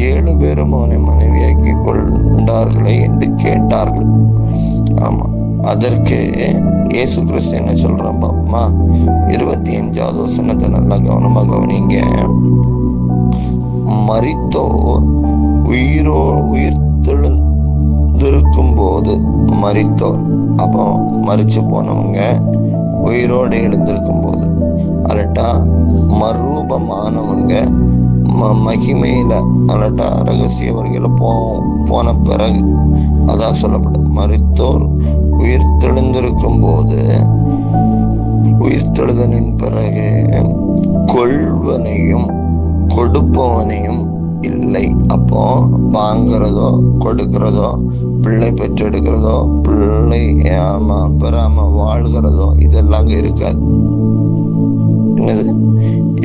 Speaker 2: 7 பேரும் அவனை மனைவியாக்கி கொண்டார்களே என்று கேட்டார்கள். அதற்கு இயேசு கிறிஸ்து என்ன சொல்றான் பாப்பா, 25வது வசனத்தை நல்லா கவனமா கவனிங்க. மரித்தோர் உயிர்த்தெழுந்திருக்கும் போது, மரித்தோர் அப்போ மரிச்சு போனவங்க உயிரோடு எழுந்திருக்கும் போது, அலட்டா மறுரூபமானவங்க மகிமையில அலட்டா ரகசிய வரையில போன பிறகு, அதான் சொல்லப்படும். மரித்தோர் உயிர்த்தெழுந்திருக்கும் போது, உயிர்த்தெழுதலின் பிறகு கொள்வனையும் கொடுப்பவனையும் இல்லை. அப்போ வாங்குறதோ கொடுக்கிறதோ, பிள்ளை பெற்றெடுக்கிறதோ, பிள்ளை பெறாம வாழ்கிறதோ, இதெல்லாம் அங்க இருக்காது. என்னது?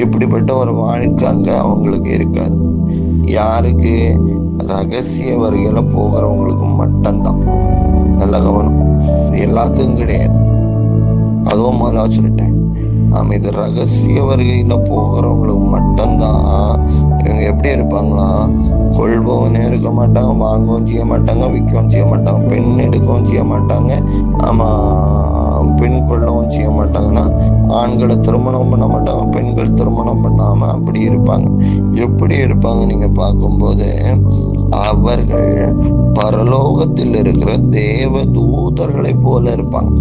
Speaker 2: இப்படிப்பட்ட ஒரு வாழ்க்கை அங்க அவங்களுக்கு இருக்காது. யாருக்கு? ரகசிய வருகையில போகிறவங்களுக்கு மட்டும்தான். நல்ல கவனம், எல்லாத்துக்கும் கிடையாது. அதுவும் முதல்ல சொல்லிட்டேன். இது ரகசிய வருகையில போகிறவங்களுக்கு மட்டும்தான். இவங்க எப்படி இருப்பாங்களா? கொள்பவனே இருக்க மாட்டாங்க, வாங்கவும் செய்ய மாட்டாங்க, விற்கவும் செய்ய மாட்டாங்க, பெண் எடுக்கவும் செய்ய மாட்டாங்க, பெண் கொள்ளவும் செய்ய மாட்டாங்கன்னா, ஆண்களை திருமணம் பண்ண மாட்டாங்க, பெண்கள் திருமணம் பண்ணாம அப்படி இருப்பாங்க. எப்படி இருப்பாங்க நீங்க பார்க்கும்போது, அவர்கள் பரலோகத்தில் இருக்கிற தேவ தூதர்களை போல இருப்பாங்க.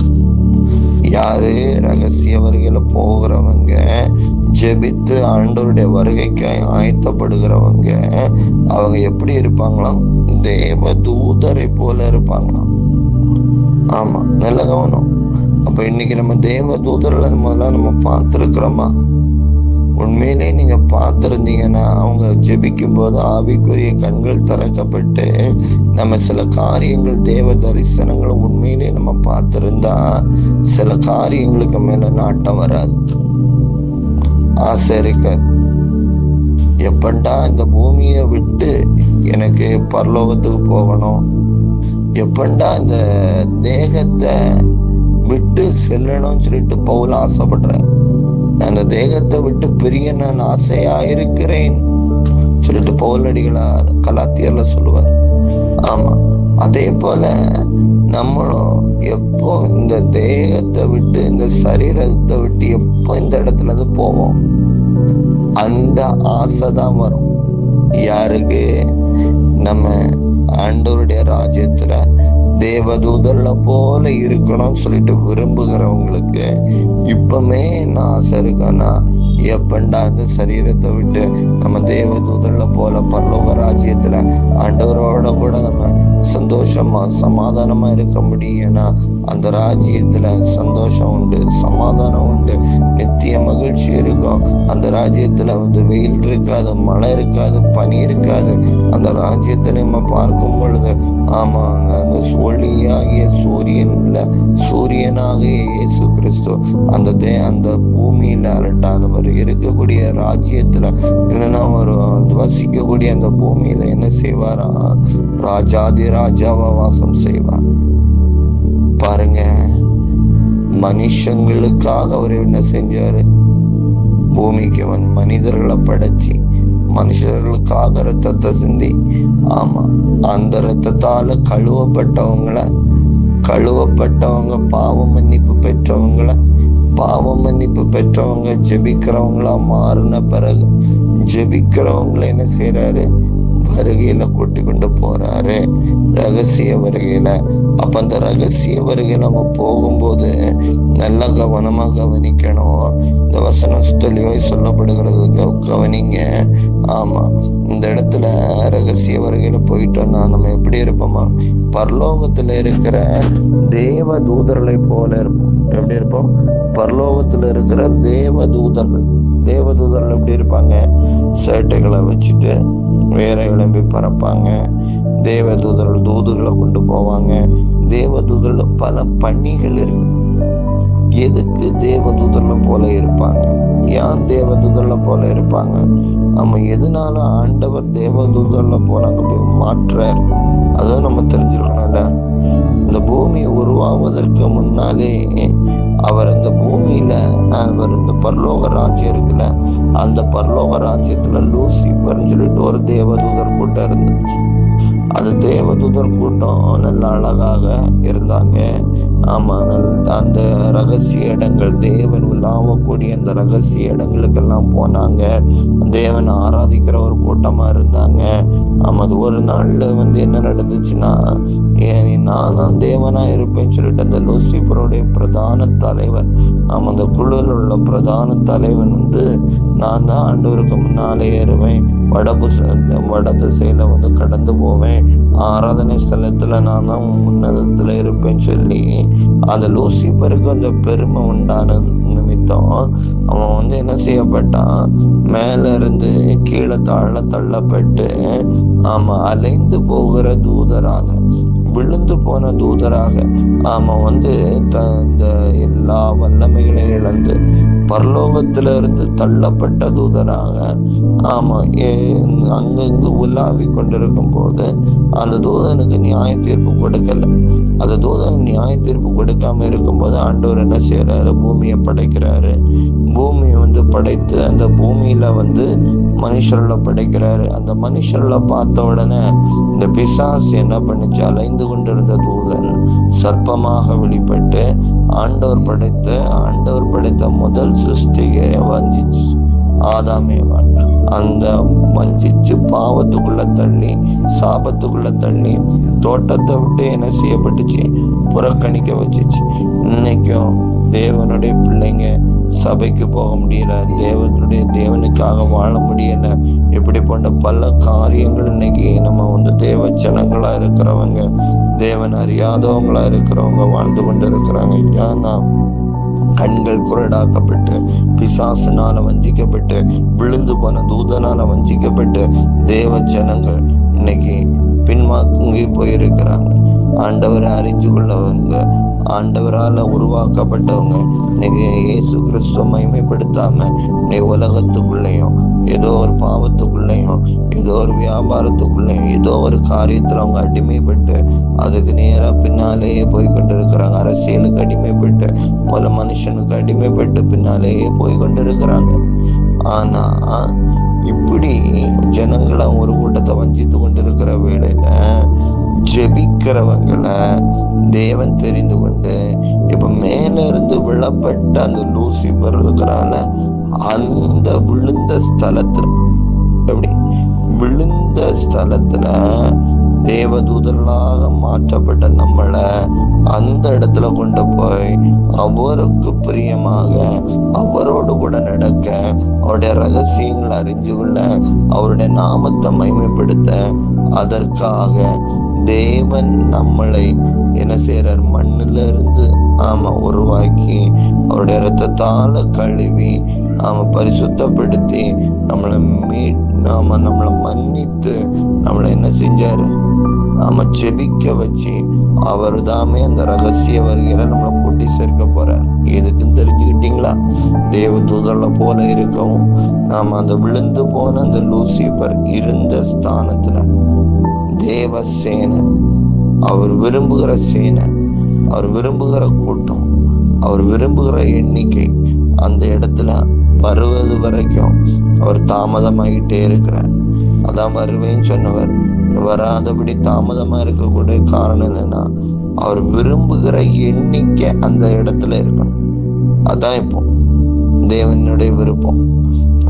Speaker 2: யாரு? ரகசிய வருகையில போகிறவங்க, ஜெபித்து ஆண்டவருடைய வருகைக்கு ஆயத்தப்படுகிறவங்க. அவங்க எப்படி இருப்பாங்களாம்? தேவ தூதரை போல இருப்பாங்களாம். நல்ல கவனம். அப்ப இன்னைக்கு நம்ம தேவ தூதர்ல முதல்ல நம்ம பார்த்திருக்கிறோமா? உண்மையிலே நீங்க பார்த்திருந்தீங்கன்னா, அவங்க ஜெபிக்கும் போது ஆவிக்குரிய கண்கள் திறக்கப்பட்டு நம்ம சில காரியங்கள், தேவ தரிசனங்களை உண்மையிலே நம்ம பார்த்திருந்தா, சில காரியங்களுக்கு மேல நாட்டம் வராது, ஆசை இருக்காது. எப்பண்டா இந்த பூமியை விட்டு எனக்கு பரலோகத்துக்கு போகணும், எப்பண்டா இந்த தேகத்தை விட்டு செல்லணும்னு சொல்லிட்டு பவுல் ஆசைப்படுறார். அந்த தேகத்தை விட்டு பிரிய நான் ஆசையா இருக்கிறேன் சொல்லிட்டு பவுல் அடிகளார் கலாத்தியர்ல சொல்லுவார். அதே போல நம்மளும் எப்போ இந்த தேகத்தை விட்டு, இந்த சரீரத்தை விட்டு எப்போ இந்த இடத்துல இருந்து போவோம், அந்த ஆசைதான் வரும். யாருக்கு? நம்ம ஆண்டவருடைய ராஜ்யத்துல தேவதூதர்ல போல இருக்கணும்னு சொல்லிட்டு விரும்புகிறவங்களுக்கு இப்பமே என்ன ஆசை இருக்கான்னா, எப்பண்டா இந்த சரீரத்தை விட்டு நம்ம தேவதூதர்ல போல பரலோக ராஜ்யத்துல ஆண்டவரோட கூட நம்ம சந்தோஷமா சமாதானமா இருக்க முடியும். ஏன்னா அந்த ராஜ்யத்துல சந்தோஷம் உண்டு, சமாதானம் உண்டு, நித்திய மகிழ்ச்சி இருக்கும். அந்த ராஜ்யத்துல வெயில் இருக்காது, மழை இருக்காது, பனி இருக்காது. அந்த ராஜ்யத்துல நம்ம பார்க்கும் பொழுது அந்த ஒளியாகிய சூரியனாகிய இயேசு கிறிஸ்து அந்த பூமியில அலட்டாதவர் இருக்கக்கூடிய ராஜ்யத்துல இல்லைன்னா வசிக்கக்கூடிய அந்த பூமியில என்ன செய்வாரா? ராஜாதி ராஜாவா வாசம் செய்வார். பாருங்க, மனுஷங்களுக்காக அவர் என்ன செஞ்சாரு? பூமிக்கு மனிதர்களை படைச்சி மனுஷர்களுக்காக ரத்தத்தை சிந்தி, ஆமா, அந்த ரத்தத்தால கழுவப்பட்டவங்க பாவ மன்னிப்பு பெற்றவங்க ஜெபிக்கிறவங்களா மாறின பிறகு ஜெபிக்கிறவங்களை என்ன செய்யறாரு? வருகையில கூட்டி கொண்டு போறாரு, ரகசிய வருகையில. அப்ப அந்த ரகசிய வருகையில அவங்க போகும்போது நல்லா கவனமா கவனிக்கணும். இந்த வசனம் தெளிவாய் சொல்லப்படுகிறது, கவனிங்க. ஆமா, இந்த இடத்துல ரகசிய வருகையில போயிட்டோம்னா நம்ம எப்படி இருப்போமா? பரலோகத்துல இருக்கிற தேவ தூதர்களை போல இருப்போம். எப்படி இருப்போம்? பரலோகத்துல இருக்கிற தேவதூதர்கள் எப்படி இருப்பாங்க? சேட்டைகளை வச்சுட்டு வேற கிளம்பி பறப்பாங்க. தேவதூதர்கள் தூதுகளை கொண்டு போவாங்க. தேவதூதர்கள் பல பணிகள் இருக்கு. எதுக்கு தேவதூதர்ல போல இருப்பாங்க? ஏன் தேவதூதர்ல போல இருப்பாங்க? நம்ம எதனால ஆண்டவர் தேவதூதர்ல போல அங்க போய் மாற்றார்? அதுவும் நம்ம தெரிஞ்சிருக்கணும்ல. இந்த பூமி உருவாவதற்கு முன்னாலே அவர் இந்த பூமியில இந்த பரலோக ராஜ்யம் இருக்குல்ல, அந்த பரலோக ராஜ்யத்துல லூசிபர்னு சொல்லிட்டு ஒரு தேவதூதர் கூட்டம் இருந்துச்சு. அது தேவதூதர் கூட்டம் நல்ல அழகாக இருந்தாங்க. ஆமா, அந்த ரகசிய இடங்கள், தேவன் உலாவக்கூடிய அந்த ரகசிய இடங்களுக்கெல்லாம் போனாங்க. தேவன் ஆராதிக்கிற ஒரு கூட்டமா இருந்தாங்க. ஆமா, அது ஒரு நாள்ல என்ன நடந்துச்சுன்னா, நான் தேவனா இருப்பேன்னு சொல்லிட்டு அந்த லூசிபருடைய பிரதான தலைவன், அந்த குழுவில் உள்ள பிரதான தலைவன் நான் தான் ஆண்டவருக்கு முன்னாலே ஏறுவேன், வட திசையில கடந்து போவேன், ஆராதனை ஸ்தலத்துல நான் தான் உன்னதத்துல இருப்பேன்னு சொல்லி அந்த லூசிபருக்கு அந்த பெருமை உண்டான நிமித்தம் அவன் என்ன செய்யப்பட்டான்? மேல இருந்து கீழே தள்ளப்பட்டு அலைந்து போகிற தூதராக, விழுந்து போன தூதராக, இந்த எல்லா வல்லமைகளையும் இழந்து பரலோகத்தில இருந்து தள்ளப்பட்ட தூதராக அங்கங்கு உலாவி கொண்டிருக்கும் போது அந்த தூதனுக்கு நியாய தீர்ப்பு கொடுக்கல. அந்த தூதன் நியாய தீர்ப்பு கொடுக்காம இருக்கும்போது ஆண்டவர் என்ன செய்யறாரு? பூமியை படைக்கிறாரு. பூமியை படைத்து அந்த பூமியில மனுஷர்களை படைக்கிறாரு. அந்த மனுஷர்களை பார்த்த உடனே இந்த பிசாசு என்ன பண்ணுச்சு? அலைந்து கொண்டிருந்த தூதன் சர்ப்பமாக வெளிப்பட்டு ஆண்டவர் படைத்த முதல் சிருஷ்டியை வஞ்சிச்சு. ஆதாமேவாள் அந்த வஞ்சிச்சு பாவத்துக்குள்ள தள்ளி, சாபத்துக்குள்ள தள்ளி, தோட்டத்தை விட்டு என்ன செய்யப்பட்டுச்சு? புறக்கணிக்க வச்சிச்சு. இன்னைக்கும் தேவனுடைய பிள்ளைங்க சபைக்கு போக முடியல, தேவனுக்காக வாழ முடியல. இப்படி போன்ற பல காரியங்கள் இன்னைக்கு நம்ம தேவ ஜனங்களா இருக்கிறவங்க, தேவன் அறியாதவங்களா இருக்கிறவங்க வாழ்ந்து கொண்டு இருக்கிறாங்க. ஏன்னா கண்கள் குரடாக்கப்பட்டு, பிசாசினால வஞ்சிக்கப்பட்டு, விழுந்து போன தூதனால வஞ்சிக்கப்பட்டு தேவ ஜனங்கள் இன்னைக்கு பின்வாங்கி போயிருக்கிறாங்க. ஆண்டவரை அறிஞ்சு கொள்ளவங்க, ஆண்டவரால உருவாக்கப்பட்டவங்க இன்னைக்கு இயேசு கிறிஸ்துவ மகிமைப்படுத்தாம இன்னைக்கு உலகத்துக்குள்ளேயும் ஏதோ ஒரு பாவத்துக்குள்ளேயும் ஏதோ ஒரு வியாபாரத்துக்குள்ளேயும் ஏதோ ஒரு காரியத்துல அவங்க அடிமைப்பட்டு அதுக்கு நேரா பின்னாலேயே போய் கொண்டு இருக்கிறாங்க. அரசியலுக்கு அடிமைப்பட்டு, மனுஷனுக்கு அடிமைப்பட்டு பின்னாலேயே போய் கொண்டு இருக்கிறாங்க. ஆனா இப்படி ஜனங்களை ஒரு கூட்டத்தை வஞ்சித்து கொண்டிருக்கிற வேளையில ஜெபிக்கிறவங்களை தேவன் தெரிந்து கொண்டு இப்ப மேல இருந்து விழப்பட்ட அந்த லூசிபர் இருக்கிறான அந்த விழுந்த ஸ்தலத்துல தேவதூதர்களாக மாற்றப்பட்ட நம்மளை அந்த இடத்துல கொண்டு போய் அவருக்கு பிரியமாக அவரோடு கூட நடக்க, அவருடைய ரகசியங்களை அறிஞ்சு கொள்ள, அவருடைய நாமத்தை மகிமைப்படுத்த, அதற்காக தேவன் நம்மளை என்ன செய்யறார்? மண்ணுல இருந்து உருவாக்கி அவருடைய ரத்தத்தால கழுவி பரிசுத்தப்படுத்தி நம்மளை நம்மளை மன்னித்து நம்மளை என்ன செஞ்சாரு? செபிக்க வச்சு அவரு தாமே அந்த ரகசிய வருகையில நம்மளை கூட்டி சேர்க்க போறார். எதுக்குன்னு தெரிஞ்சுக்கிட்டீங்களா? தேவதூதர்ல போல இருக்கவும் அந்த விழுந்து போன அந்த லூசிபர் இருந்த ஸ்தானத்துல தேவ சேனை, அவர் விரும்புகிற சேனை, அவர் விரும்புகிற கூட்டம், அவர் விரும்புகிற எண்ணிக்கை அந்த இடத்துல வருவது வரைக்கும் அவர் தாமதமாகிட்டே இருக்கிறார். அதான் வருவேன்னு சொன்னவர் வராதபடி தாமதமா இருக்கக்கூடிய காரணம் என்னன்னா, அவர் விரும்புகிற எண்ணிக்கை அந்த இடத்துல இருக்கணும். அதான் இப்போ தேவனுடைய விருப்பம்.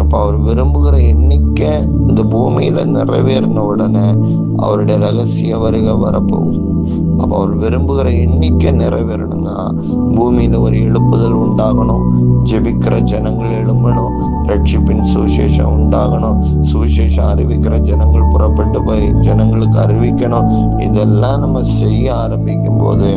Speaker 2: அப்ப அவர் விரும்புகிற எண்ணிக்கை இந்த பூமியில நிறைவேறின உடனே அவருடைய ரகசிய வருகை வரப்போகும். அப்ப அவர் விரும்புகிற எண்ணிக்கை நிறைவேறணும்னா பூமியில ஒரு எழுப்புதல் உண்டாகணும், ஜெபிக்கிற ஜனங்கள் எழும்பணும், ரட்சிப்பின் சுவிசேஷம் உண்டாகணும், சுவிசேஷம் அறிவிக்கிற ஜனங்கள் புறப்பட்டு போய் ஜனங்களுக்கு அறிவிக்கணும். இதெல்லாம் நம்ம செய்ய ஆரம்பிக்கும் போது,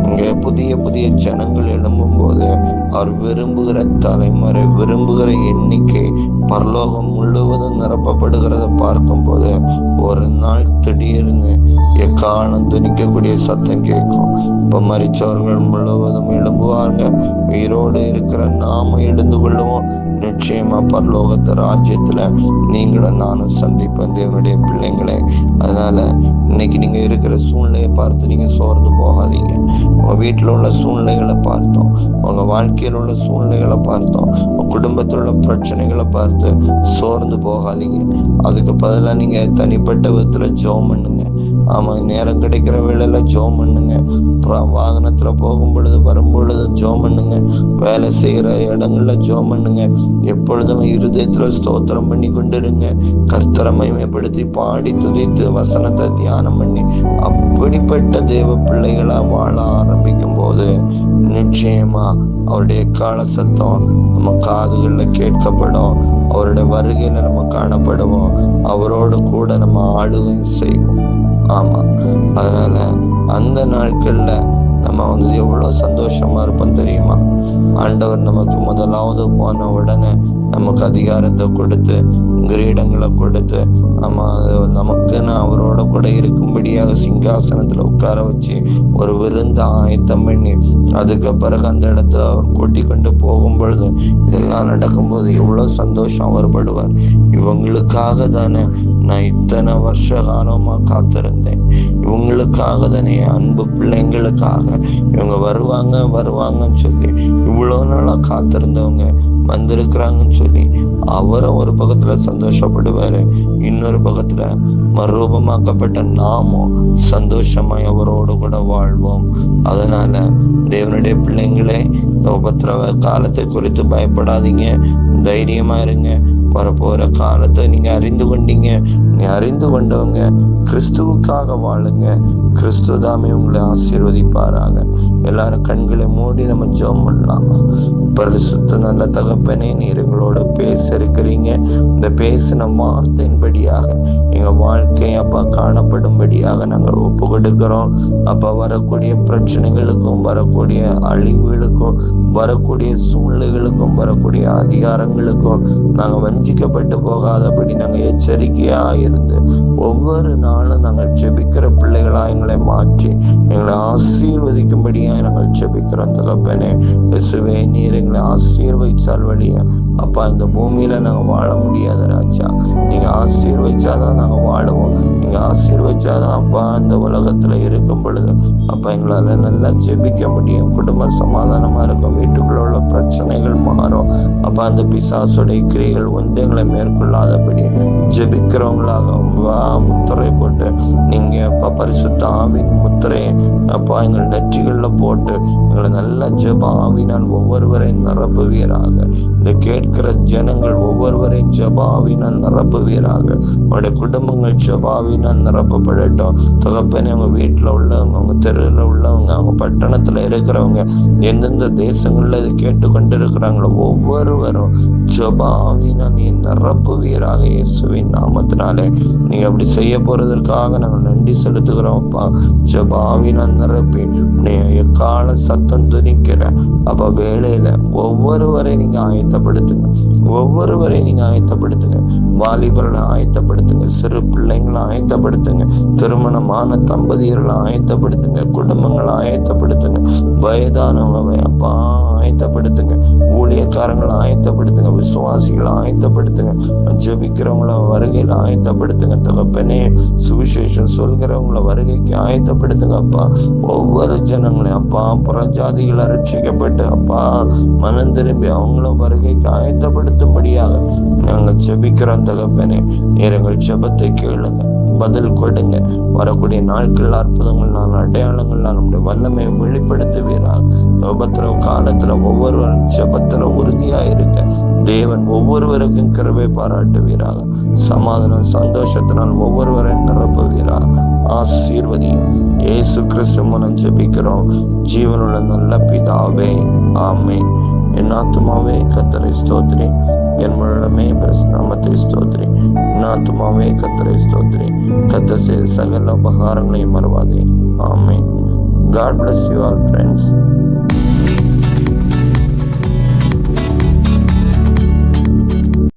Speaker 2: இங்க புதிய புதிய ஜனங்கள் எழும்பும் போது, அவர் விரும்புகிற தலைமுறை, விரும்புகிற எண்ணிக்கை பரலோகம் முழுவதும் நிரப்பப்படுகிறத பார்க்கும் போது, ஒரு நாள் திடீர்னு எக்காலம் துணிக்கக்கூடிய சத்தம் கேட்கும். இப்ப மரிச்சவர்கள் முழுவதும் எழும்புவாங்க, உயிரோடு இருக்கிற நாம எழுந்து கொள்ளுவோம். நிச்சயமா பரலோகத்து ராஜ்யத்துல நீங்களும் நானும் சந்திப்பேன் தேவனுடைய பிள்ளைங்களே. அதனால இன்னைக்கு நீங்க இருக்கிற சூழ்நிலையை பார்த்து நீங்க சோர்ந்து போகாதீங்க. உங்க வீட்டுல உள்ள சூழ்நிலைகளை பார்த்தோம், உங்க வாழ்க்கையில் உள்ள சூழ்நிலைகளை பார்த்தோம், உங்க குடும்பத்தில் உள்ள பிரச்சனைகளை பார்த்து சோர்ந்து போகாதீங்க. அதுக்கு பதிலா நீங்க தனிப்பட்ட விதத்துல ஜெபம் பண்ணுங்க. ஆமா, நேரம் கிடைக்கிற வேளையில ஜெபம் பண்ணுங்க. வாகனத்துல போகும் பொழுது வரும் பொழுது ஜெபம் பண்ணுங்க. வேலை செய்யற இடங்கள்ல ஜெபம் பண்ணுங்க. எப்பொழுதும் இருதயத்துல ஸ்தோத்திரம் பண்ணி கொண்டிருங்க. கர்த்தரை மகிமைப்படுத்தி பாடி துதித்து வசனத்தை தியானம் பண்ணி அப்படிப்பட்ட தேவ பிள்ளைகளா வாழ ஆரம்பிக்கும் போது நிச்சயமா அவருடைய கால சத்தம் நம்ம காதுகள்ல கேட்கப்படும். அவருடைய வருகையில நம்ம காணப்படுவோம். அவரோடு கூட நம்ம ஆளுகையும் செய்வோம். ஆமா, அதனால அந்த நாட்கள்ல நம்ம வந்து எவ்வளவு சந்தோஷமா இருப்போம் தெரியுமா? ஆண்டவர் நமக்கு முதலாவது போன உடனே நமக்கு அதிகாரத்தை கொடுத்து, கிரீடங்களை கொடுத்து, நமக்குன்னு அவரோட கூட இருக்கும்படியாக சிங்காசனத்துல உட்கார வச்சு ஒரு விருந்து ஆயத்தம் பண்ணி, அதுக்கு பிறகு அந்த இடத்துல அவர் கூட்டி கொண்டு போகும் பொழுது, இதெல்லாம் நடக்கும்போது எவ்வளவு சந்தோஷம் அவர் படுவார். இவங்களுக்காக தானே நான் இத்தனை வருஷ காலமா காத்திருந்தேன், இவங்களுக்காக தானே அன்பு பிள்ளைங்களுக்காக இவங்க வருவாங்கன்னு சொல்லி இவ்வளவு நாளா காத்திருந்தவங்க வந்திருக்கிறாங்கன்னு சொல்லி அவரும் ஒரு பக்கத்துல சந்தோஷப்படுவாரு, இன்னொரு பக்கத்துல மறுரூபமாக்கப்பட்ட நாமும் சந்தோஷமாய் அவரோடு கூட வாழ்வோம். அதனால தேவனுடைய பிள்ளைங்களே, உபத்திரவ காலத்தை குறித்து பயப்படாதீங்க, தைரியமா இருங்க. வரப்போற காலத்தை நீங்க அறிந்து கொண்டீங்க. நீங்க அறிந்து கொண்டவங்க கிறிஸ்துவுக்காக வாழுங்க. கிறிஸ்து தாமே உங்களை ஆசீர்வதிப்பாராக. எல்லாரும் கண்களை மூடி நம்ம ஜெபம் பண்ணலாமா? பரிசுத்த நல்ல தகப்பனே, நீர் எங்களோட பேச இருக்கிறீங்க. இந்த பேசின வார்த்தையின்படியாக எங்க வாழ்க்கை அப்பா காணப்படும்படியாக நாங்கள் ஒப்பு கொடுக்கிறோம். அப்ப வரக்கூடிய பிரச்சனைகளுக்கும், வரக்கூடிய அழிவுகளுக்கும், வரக்கூடிய சூழ்நிலைகளுக்கும், வரக்கூடிய அதிகாரங்களுக்கும் நாங்கள் வஞ்சிக்கப்பட்டு போகாதபடி நாங்கள் எச்சரிக்கையா இருந்து ஒவ்வொரு நாளும் நாங்கள் ஜெபிக்கிற பிள்ளைகளா எங்களை மாற்றி எங்களை ஆசீர்வதிக்கும்படியா நாங்கள் ஜெபிக்கிறோம். தகப்பனே இயேசுவே, நீர் எங்களை ஆசீர்வதிச்சால் வழியா அப்பா இந்த பூமியில நாங்க வாழ முடியாது ராஜா. நீங்க ஆசீர்வதிச்சாதான் நாங்க வாழுவோம். நீங்க ஆசீர்வதிச்சாதான் அப்பா இந்த உலகத்துல இருக்கும் பொழுது அப்பா எங்களால நல்லா ஜெபிக்க முடியும். குடும்ப சமாதானமா இருக்கும். வீட்டுக்குள்ள உள்ள பிரச்சனைகள் மாறும். அப்பா அந்த பிசாசுடைய கிரியைகள் வந்து எங்களை மேற்கொள்ளாதபடி ஜெபிக்கிறவங்களாக முத்திரை போட்டு நீங்க அப்பா பரிசுத்த ஆவின் முத்திரையை அப்பா எங்கள் நெற்றிகள்ல போட்டு எங்களை நல்லா ஜெப ஆவினால் ஒவ்வொருவரையும் நிரப்புவீராக. இந்த கேட்கிற ஜனங்கள் ஒவ்வொருவரையும் ஜெப ஆவினால் நிரப்புவீராக. அவருடைய குடும்பங்கள் ஜெப ஆவினால் நிரப்பப்படட்டும். தகப்பனே, அவங்க வீட்டுல உள்ளவங்க, அவங்க தெருவில் உள்ளவங்க, அவங்க பட்டணத்துல இருக்கிறவங்க, எந்தெந்த தேசங்கள்ல இதை கேட்டு கொண்டு இருக்கிறாங்களோ ஒவ்வொருவரும் ஜெப ஆவினால் நீ நிரப்புவீராக. இயேசுவின் நாமத்தினாலே நீங்க அப்படி செய்ய போறதற்காக நாங்கள் நன்றி செலுத்துகிறோம்ப்பா. ஜெப ஆவினால் நிரப்பி எக்கால சத்தம் துணிக்கிற அப்ப வேளையில ஒவ்வொருவரையும் நீங்க ஆயத்தப்படுத்துங்க. ஒவ்வொருவரையும் நீங்க ஆயத்தப்படுத்துங்க. வாலிபர்களை ஆயத்தப்படுத்துங்க. சிறு பிள்ளைங்களை ஆயத்தப்படுத்துங்க. திருமணமான தம்பதியர்களை ஆயத்தப்படுத்துங்க. குடும்பங்களை ஆயத்தப்படுத்துங்க. வயதானவங்க அப்பா ஆயத்தப்படுத்துங்க. ஊழியக்காரங்களை ஆயத்தப்படுத்துங்க. விசுவாசிகளை ஆயத்தப்படுத்துங்க. ஜெபிக்கிறவங்கள வருகையில ஆயத்தப்படுத்துங்க. தகப்பனே, சுவிசேஷம் சொல்கிறவங்கள அவங்கள வருகைக்கு ஆயத்தப்படுத்துங்க அப்பா. ஒவ்வொரு ஜனங்களையும் அப்பா புறஜாதிகளை ரட்சிக்கப்பட்டு அப்பா மனம் திரும்பி அவங்களும் வருகைக்கு ஆயத்தப்படுத்தும்படியாக நாங்கள் ஜெபிக்கிறோம் தகப்பனே. நீர் எங்கள் ஜெபத்தை கேளுங்க, பதில் கொடுங்க. வரக்கூடிய நாட்கள் அற்புதங்கள் அடையாளங்கள் நம்முடைய வல்லமை வெளிப்படுத்துவீராக. உபத்திரவ காலத்துல ஒவ்வொருவரும் ஜெபத்துல உறுதியா இருக்க தேவன் ஒவ்வொருவருக்கும் கிருபை பாராட்டுவீராக. சமாதானம் சந்தோஷத்தினால் ஒவ்வொருவரையும் நிரப்புவீராக. ஆசீர்வதி. இயேசு கிறிஸ்து மூலம் ஜெபிக்கிறோம் ஜீவனுள்ள நல்ல பிதாவே, ஆமென். என் ஆத்துமாவே கர்த்தரை ஸ்தோத்திரி, என் முழுமே நாமத்தை ஸ்தோத்திரி. என் ஆத்துமாவே கர்த்தரை ஸ்தோத்திரி, கர்த்தர் செய்த சகல உபகாரங்களையும் மறவாதே. ஆமென். God bless you all friends.